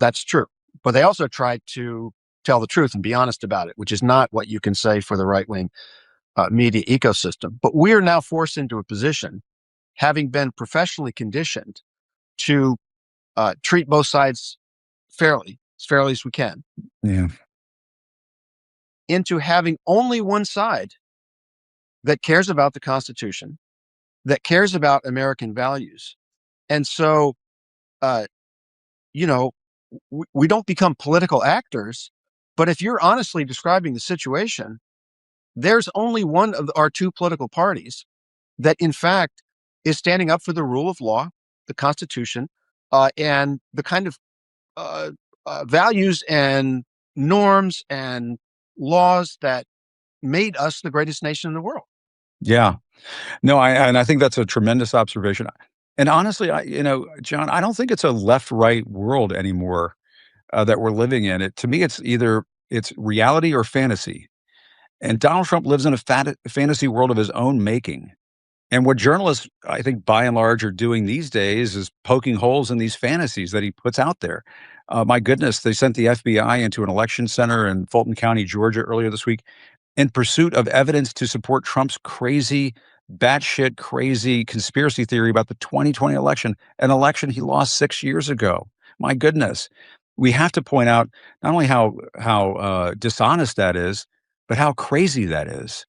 That's true. But they also tried to tell the truth and be honest about it, which is not what you can say for the right wing media ecosystem. But we are now forced into a position, having been professionally conditioned to treat both sides fairly, as fairly as we can, Yeah. into having only one side that cares about the Constitution, that cares about American values. And so, uh, you know, we don't become political actors, but if you're honestly describing the situation, there's only one of our two political parties that, in fact, is standing up for the rule of law, the Constitution, and the kind of uh, values and norms and laws that made us the greatest nation in the world. Yeah. No, I think that's a tremendous observation. And honestly, John, I don't think it's a left-right world anymore, that we're living in. To me, it's reality or fantasy. And Donald Trump lives in a fantasy world of his own making. And what journalists, I think, by and large, are doing these days is poking holes in these fantasies that he puts out there. My goodness, they sent the FBI into an election center in Fulton County, Georgia, earlier this week in pursuit of evidence to support Trump's crazy, batshit crazy conspiracy theory about the 2020 election, an election he lost 6 years ago. My goodness, we have to point out not only how dishonest that is, but how crazy that is,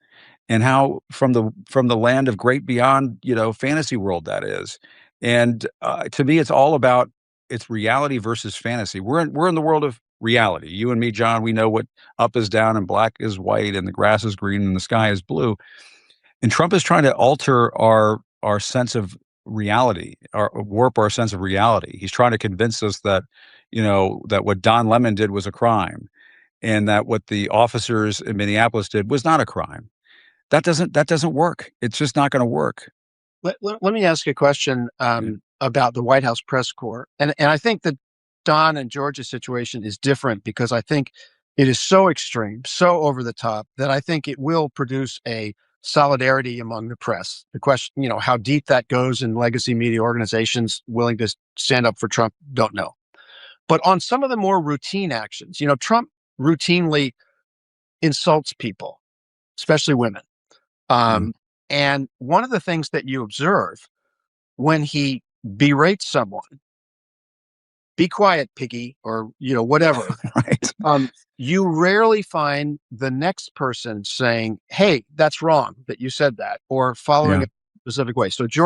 and how from the land of great beyond, fantasy world that is. And to me, it's all about it's reality versus fantasy. We're in the world of reality. You and me, John, we know what up is down and black is white and the grass is green and the sky is blue. And Trump is trying to alter our sense of reality, or warp our sense of reality. He's trying to convince us that, that what Don Lemon did was a crime, and that what the officers in Minneapolis did was not a crime. That doesn't work. It's just not going to work. Let me ask you a question Yeah. about the White House press corps. And I think that Don and George's situation is different because I think it is so extreme, so over the top, that I think it will produce a solidarity among the press. The question, how deep that goes in legacy media organizations willing to stand up for Trump, don't know. But on some of the more routine actions, Trump routinely insults people, especially women. Mhm. And one of the things that you observe when he berates someone, be quiet, piggy, or whatever. Right. You rarely find the next person saying, "Hey, that's wrong that you said that," or following Yeah. a specific way. So George